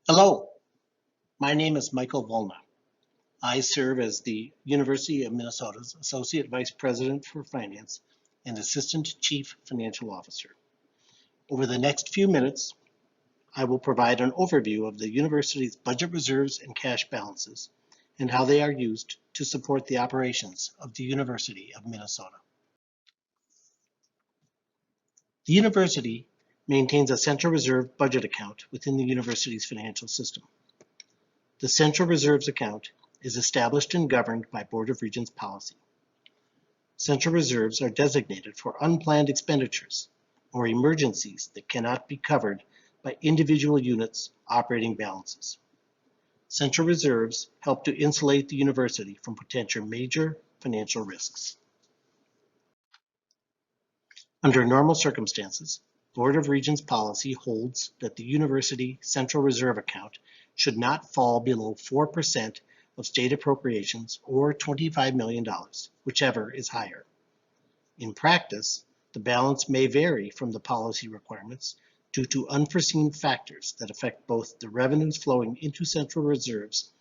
Hello, my name is Michael Volna. I serve as the University of Minnesota's Associate Vice President for Finance and Assistant Chief Financial Officer. Over the next few minutes, I will provide an overview of the university's budget reserves and cash balances and how they are used to support the operations of the University of Minnesota. The university maintains a Central Reserve budget account within the university's financial system. The Central Reserves account is established and governed by Board of Regents policy. Central reserves are designated for unplanned expenditures or emergencies that cannot be covered by individual units' operating balances. Central reserves help to insulate the university from potential major financial risks. Under normal circumstances, Board of Regents policy holds that the university Central Reserve account should not fall below 4% of state appropriations or $25 million, whichever is higher. In practice, the balance may vary from the policy requirements due to unforeseen factors that affect both the revenues flowing into central reserves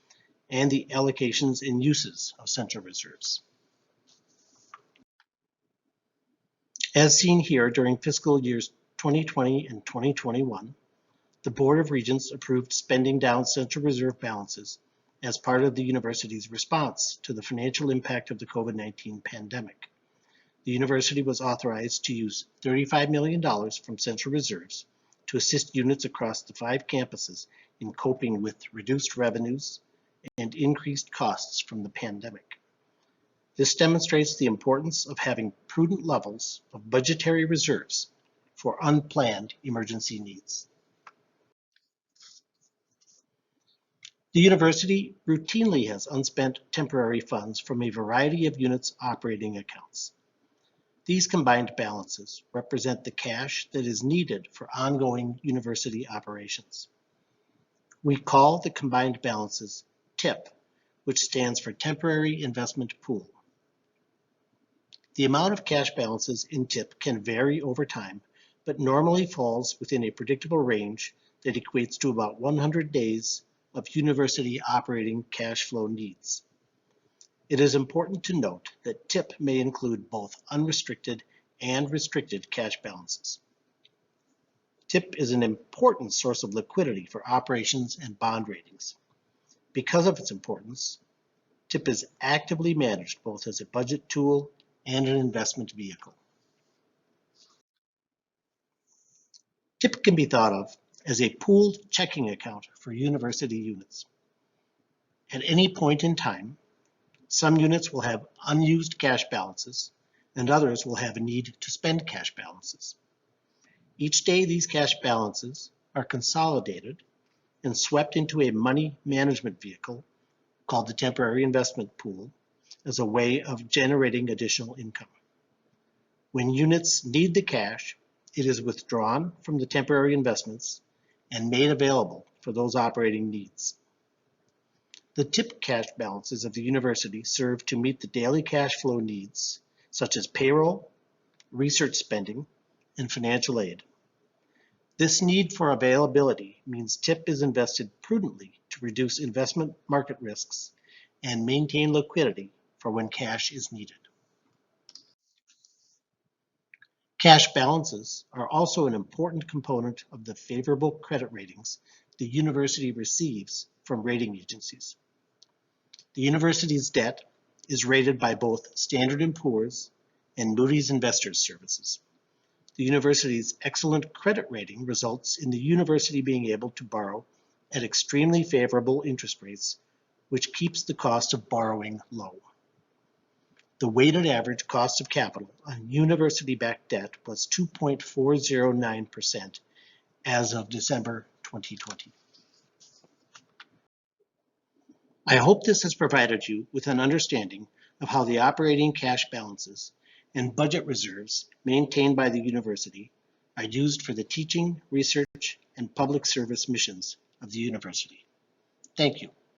and the allocations and uses of central reserves. As seen here during fiscal years 2020 and 2021, the Board of Regents approved spending down Central Reserve balances as part of the university's response to the financial impact of the COVID-19 pandemic. The university was authorized to use $35 million from Central Reserves to assist units across the 5 campuses in coping with reduced revenues and increased costs from the pandemic. This demonstrates the importance of having prudent levels of budgetary reserves for unplanned emergency needs. The university routinely has unspent temporary funds from a variety of units' operating accounts. These combined balances represent the cash that is needed for ongoing university operations. We call the combined balances TIP, which stands for Temporary Investment Pool. The amount of cash balances in TIP can vary over time, but normally falls within a predictable range that equates to about 100 days of university operating cash flow needs. It is important to note that TIP may include both unrestricted and restricted cash balances. TIP is an important source of liquidity for operations and bond ratings. Because of its importance, TIP is actively managed both as a budget tool and an investment vehicle. TIP can be thought of as a pooled checking account for university units. At any point in time, some units will have unused cash balances and others will have a need to spend cash balances. Each day these cash balances are consolidated and swept into a money management vehicle called the Temporary Investment Pool as a way of generating additional income. When units need the cash, it is withdrawn from the temporary investments and made available for those operating needs. The TIP cash balances of the university serve to meet the daily cash flow needs, such as payroll, research spending, and financial aid. This need for availability means TIP is invested prudently to reduce investment market risks and maintain liquidity for when cash is needed. Cash balances are also an important component of the favorable credit ratings the university receives from rating agencies. The university's debt is rated by both Standard & Poor's and Moody's Investors Services. The university's excellent credit rating results in the university being able to borrow at extremely favorable interest rates, which keeps the cost of borrowing low. The weighted average cost of capital on university-backed debt was 2.409% as of December 2020. I hope this has provided you with an understanding of how the operating cash balances and budget reserves maintained by the university are used for the teaching, research, and public service missions of the university. Thank you.